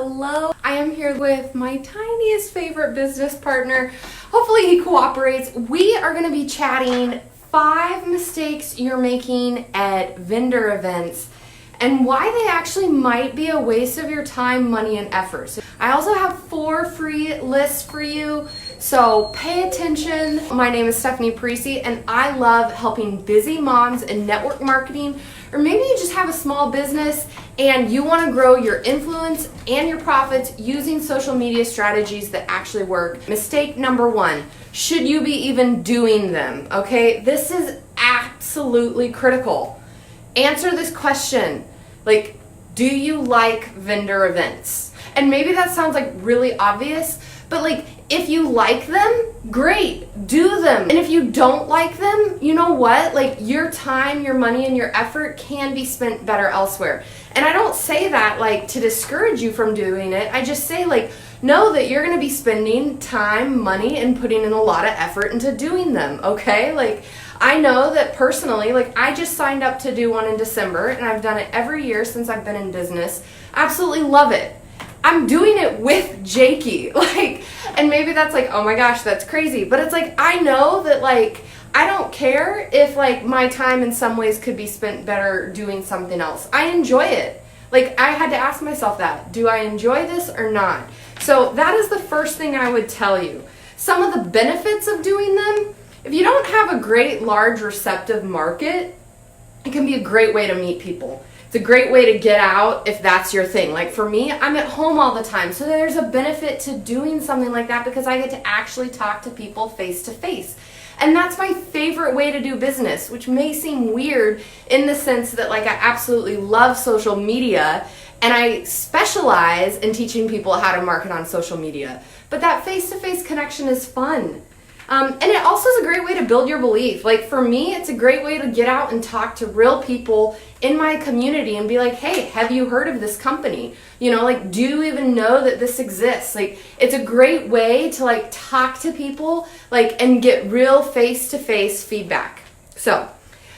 Hello. I am here with my tiniest favorite business partner. Hopefully he cooperates. We are going to be chatting 5 mistakes you're making at vendor events and why they actually might be a waste of your time, money, and effort. I also have 4 free lists for you, so pay attention. My name is Stephanie Parisi, and I love helping busy moms in network marketing, or maybe you just have a small business and you want to grow your influence and your profits using social media strategies that actually work. Mistake number 1, should you be even doing them? Okay, this is absolutely critical. Answer this question, like, do you like vendor events? And maybe that sounds like really obvious, but like, if you like them, great, do them. And if you don't like them, you know what? Like, your time, your money, and your effort can be spent better elsewhere. And I don't say that like to discourage you from doing it. I just say, like, know that you're going to be spending time, money, and putting in a lot of effort into doing them, okay? Like, I know that personally, like, I just signed up to do one in December, and I've done it every year since I've been in business. Absolutely love it. I'm doing it with Jakey, like, and maybe that's like, oh my gosh, that's crazy. But it's like, I know that, like, I don't care if, like, my time in some ways could be spent better doing something else. I enjoy it. Like, I had to ask myself that. Do I enjoy this or not? So that is the first thing I would tell you. Some of the benefits of doing them, if you don't have a great, large, receptive market, it can be a great way to meet people. It's a great way to get out if that's your thing. Like, for me, I'm at home all the time, so there's a benefit to doing something like that because I get to actually talk to people face to face. And that's my favorite way to do business, which may seem weird in the sense that, like, I absolutely love social media and I specialize in teaching people how to market on social media. But that face-to-face connection is fun. And it also is a great way to build your belief. Like, for me, it's a great way to get out and talk to real people in my community and be like, hey, have you heard of this company? You know, like, do you even know that this exists? Like, it's a great way to, like, talk to people, like, and get real face-to-face feedback. So,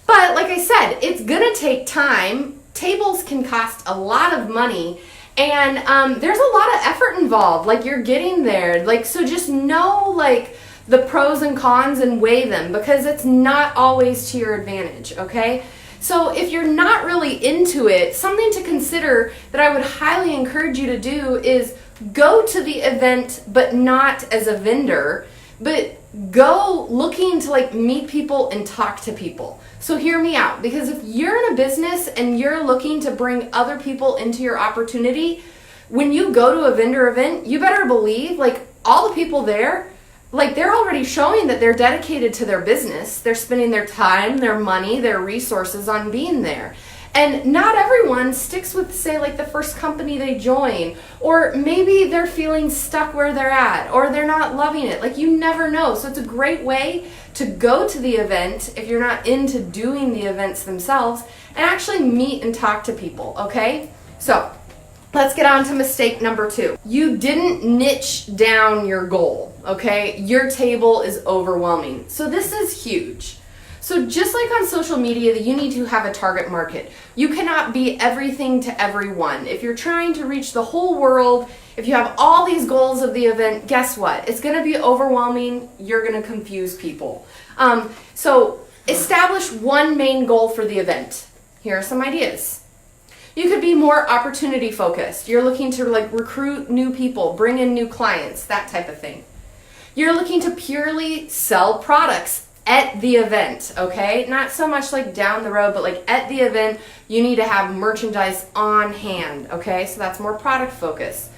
but like I said, it's gonna take time. Tables can cost a lot of money. And there's a lot of effort involved. Like, you're getting there. Like, so just know, like, the pros and cons and weigh them, because it's not always to your advantage, okay? So if you're not really into it, something to consider that I would highly encourage you to do is go to the event, but not as a vendor, but go looking to, like, meet people and talk to people. So hear me out, because if you're in a business and you're looking to bring other people into your opportunity, when you go to a vendor event, you better believe, like, all the people there, like, they're already showing that they're dedicated to their business. They're spending their time, their money, their resources on being there. And not everyone sticks with, say, like, the first company they join, or maybe they're feeling stuck where they're at, or they're not loving it. Like, you never know. So it's a great way to go to the event if you're not into doing the events themselves and actually meet and talk to people, okay? So let's get on to mistake number 2. You didn't niche down your goal, okay? Your table is overwhelming. So this is huge. So just like on social media, you need to have a target market. You cannot be everything to everyone. If you're trying to reach the whole world, if you have all these goals of the event, guess what? It's gonna be overwhelming. You're gonna confuse people. So establish one main goal for the event. Here are some ideas. You could be more opportunity focused. You're looking to, like, recruit new people, bring in new clients, that type of thing. You're looking to purely sell products at the event, okay? Not so much like down the road, but like at the event, you need to have merchandise on hand, okay? So that's more product focused.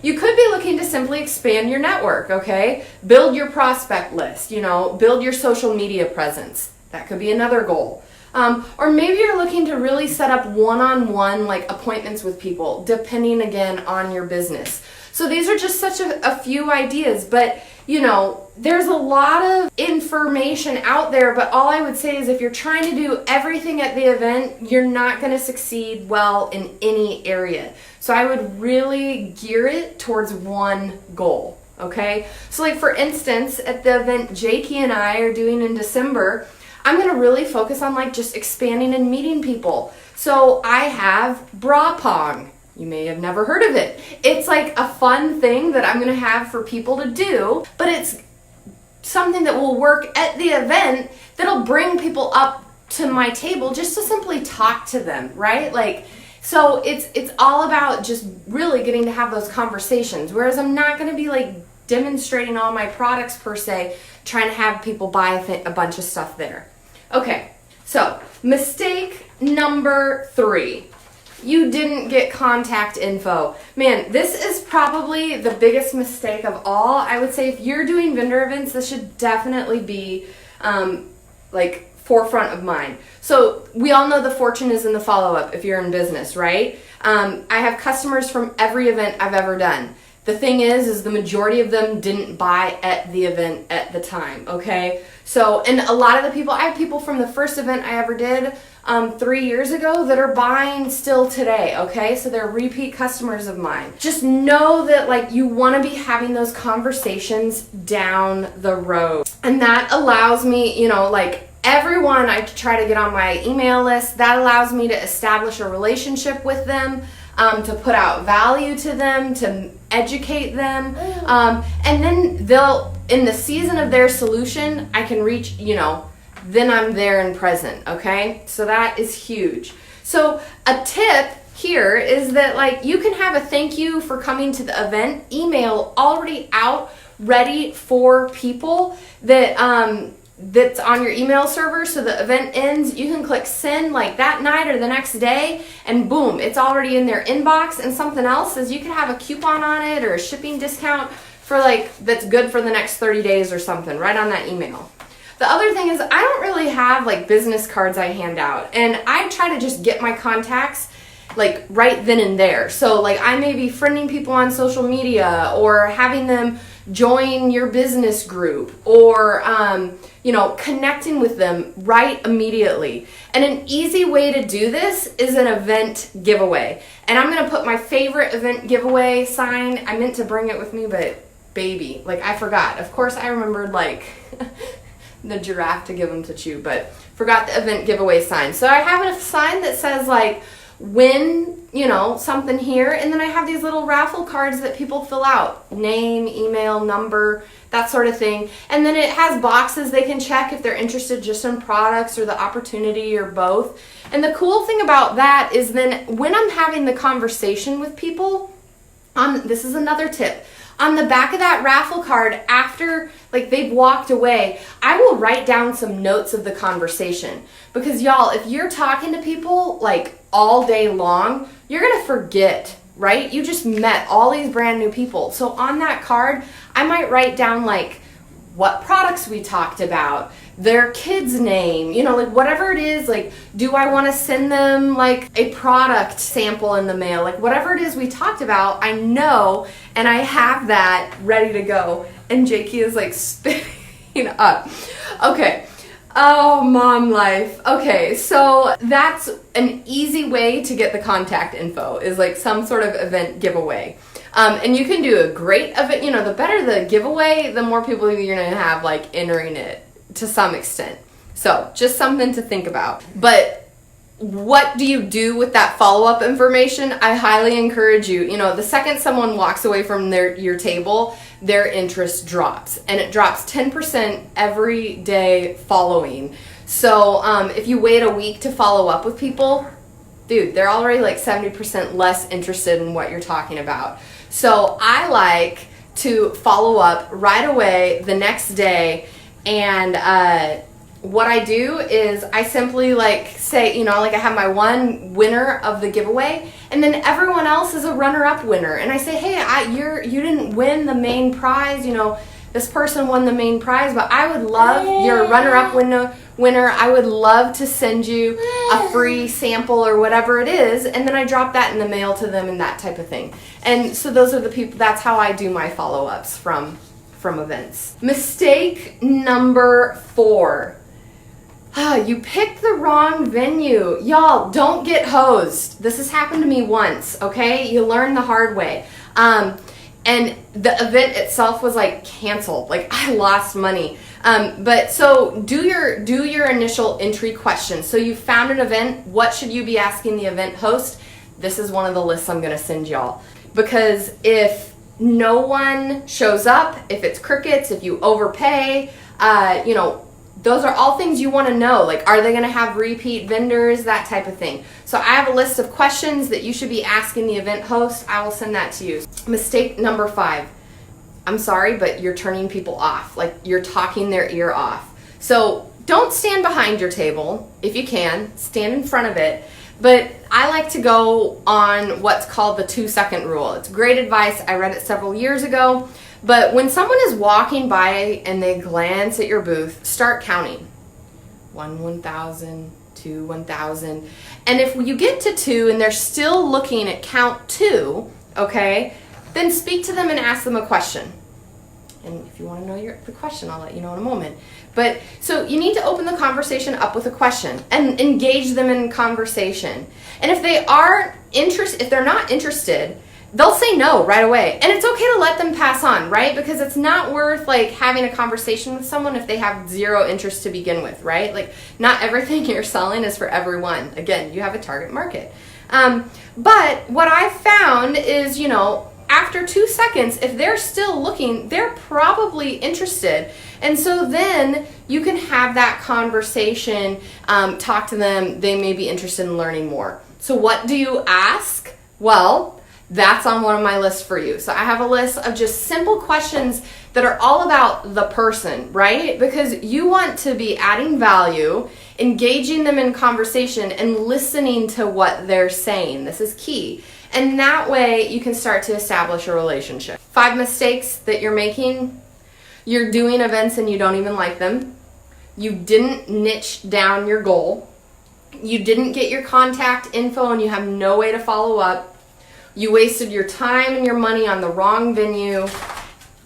You could be looking to simply expand your network, okay? Build your prospect list, you know, build your social media presence. That could be another goal. Or maybe you're looking to really set up one-on-one, like, appointments with people, depending again on your business. So these are just such a few ideas, but, you know, there's a lot of information out there, but all I would say is if you're trying to do everything at the event, you're not going to succeed well in any area. So I would really gear it towards one goal, okay? So, like, for instance, at the event Jakey and I are doing in December, I'm going to really focus on, like, just expanding and meeting people. So I have bra pong. You may have never heard of it. It's like a fun thing that I'm gonna have for people to do, but it's something that will work at the event that'll bring people up to my table just to simply talk to them, right? Like, so it's all about just really getting to have those conversations, whereas I'm not going to be like demonstrating all my products per se, trying to have people buy a bunch of stuff there. Okay, so mistake number 3. You didn't get contact info. Man, this is probably the biggest mistake of all. I would say if you're doing vendor events, this should definitely be like forefront of mind. So we all know the fortune is in the follow-up if you're in business, right? I have customers from every event I've ever done. The thing is the majority of them didn't buy at the event at the time, okay? So, and a lot of the people, I have people from the first event I ever did 3 years ago that are buying still today, okay? So they're repeat customers of mine. Just know that like you want to be having those conversations down the road. And that allows me, you know, like everyone I try to get on my email list, that allows me to establish a relationship with them, to put out value to them, to educate them, and then they'll, in the season of their solution, I can reach, you know, then I'm there and present, okay? So that is huge. So a tip here is that like you can have a thank you for coming to the event email already out, ready for people that that's on your email server. So the event ends, you can click send like that night or the next day, and boom, it's already in their inbox. And something else is you can have a coupon on it or a shipping discount for like that's good for the next 30 days or something right on that email. The other thing is I don't really have like business cards I hand out, and I try to just get my contacts like right then and there. So like I may be friending people on social media or having them join your business group or you know, connecting with them right immediately. And an easy way to do this is an event giveaway. And I'm gonna put my favorite event giveaway sign. I meant to bring it with me, but baby, like I forgot. Of course I remembered like the giraffe to give them to chew, but forgot the event giveaway sign. So I have a sign that says like win, you know, something here, and then I have these little raffle cards that people fill out, name, email, number, that sort of thing. And then it has boxes they can check if they're interested just in products or the opportunity or both. And the cool thing about that is then when I'm having the conversation with people, this is another tip, on the back of that raffle card, after like they've walked away, I will write down some notes of the conversation. Because y'all, if you're talking to people like all day long, you're gonna forget, right? You just met all these brand new people. So on that card, I might write down like what products we talked about, their kid's name, you know, like whatever it is, like do I want to send them like a product sample in the mail, like whatever it is we talked about, I know, and I have that ready to go. And Jakey is like spitting up. Okay. Oh, mom life. Okay, so that's an easy way to get the contact info, is like some sort of event giveaway. And you can do a great event, you know, the better the giveaway, the more people you're gonna have like entering it to some extent. So just something to think about. But what do you do with that follow-up information? I highly encourage you, you know, the second someone walks away from your table, their interest drops, and it drops 10% every day following. So if you wait a week to follow up with people, dude, they're already like 70% less interested in what you're talking about. So I like to follow up right away the next day, and what I do is I simply like say, you know, like I have my one winner of the giveaway, and then everyone else is a runner-up winner. And I say, hey, you didn't win the main prize, you know, this person won the main prize, but I would love, you're a runner-up winner, I would love to send you a free sample or whatever it is, and then I drop that in the mail to them and that type of thing. And so those are the people, that's how I do my follow-ups from events. Mistake number 4. You picked the wrong venue. Y'all, don't get hosed. This has happened to me once, okay? You learn the hard way. And the event itself was like canceled. Like I lost money. But so do your initial entry question. So you found an event. What should you be asking the event host? this is one of the lists I'm going to send y'all. Because if no one shows up, if it's crickets, if you overpay, those are all things you want to know. Like, are they going to have repeat vendors, that type of thing. So I have a list of questions that you should be asking the event host. I will send that to you. Mistake number 5. I'm sorry, but you're turning people off. Like, you're talking their ear off. So don't stand behind your table. If you can, stand in front of it. But I like to go on what's called the 2-second rule. It's great advice. I read it several years ago. But when someone is walking by and they glance at your booth, start counting. 1, 1,000, 2, 1,000. And if you get to 2 and they're still looking at count 2, okay, then speak to them and ask them a question. And if you want to know the question, I'll let you know in a moment. But so you need to open the conversation up with a question and engage them in conversation. And if they aren't if they're not interested, they'll say no right away. And it's okay to let them pass on, right? Because it's not worth like having a conversation with someone if they have zero interest to begin with, right? Like, not everything you're selling is for everyone. Again, you have a target market. But what I found is, after 2 seconds, if they're still looking, they're probably interested. And so then you can have that conversation, talk to them. They may be interested in learning more. So what do you ask? Well, that's on one of my lists for you. So I have a list of just simple questions that are all about the person, right? Because you want to be adding value, engaging them in conversation, and listening to what they're saying. This is key. And that way you can start to establish a relationship. 5 mistakes that you're making. You're doing events and you don't even like them. You didn't niche down your goal. You didn't get your contact info and you have no way to follow up. You wasted your time and your money on the wrong venue.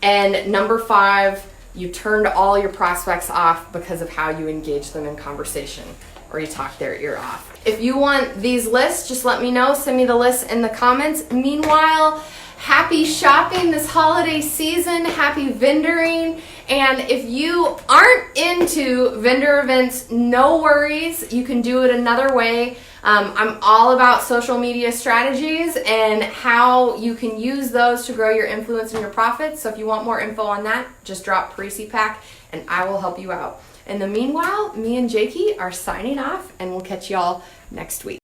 And number 5, you turned all your prospects off because of how you engaged them in conversation, or you talked their ear off. If you want these lists, just let me know. Send me the list in the comments. Meanwhile, happy shopping this holiday season. Happy vendoring. And if you aren't into vendor events, no worries. You can do it another way. I'm all about social media strategies and how you can use those to grow your influence and your profits. So if you want more info on that, just drop Parisi Pack and I will help you out. In the meanwhile, me and Jakey are signing off and we'll catch y'all next week.